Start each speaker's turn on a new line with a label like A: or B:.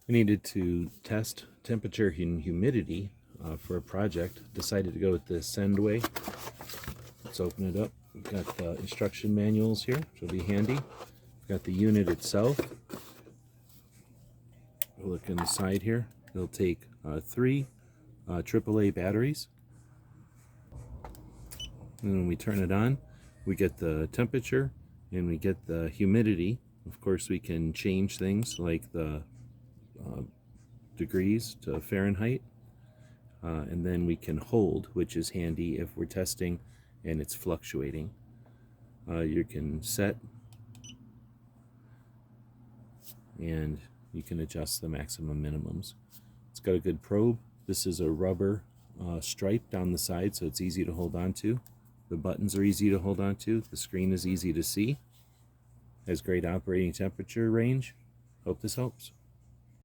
A: We needed to test temperature and humidity for a project. Decided to go with the Send way. Let's open it up. We've got the instruction manuals here, which will be handy. We've got the unit itself. We'll look in the side here. It'll take 3 AAA batteries. And when we turn it on, we get the temperature and we get the humidity. Of course, we can change things like the degrees to Fahrenheit. And then we can hold, which is handy if we're testing and it's fluctuating. You can set and you can adjust the maximum minimums. It's got a good probe. This is a rubber stripe down the side, so it's easy to hold on to. The buttons are easy to hold on to. The screen is easy to see. Has great operating temperature range. Hope this helps.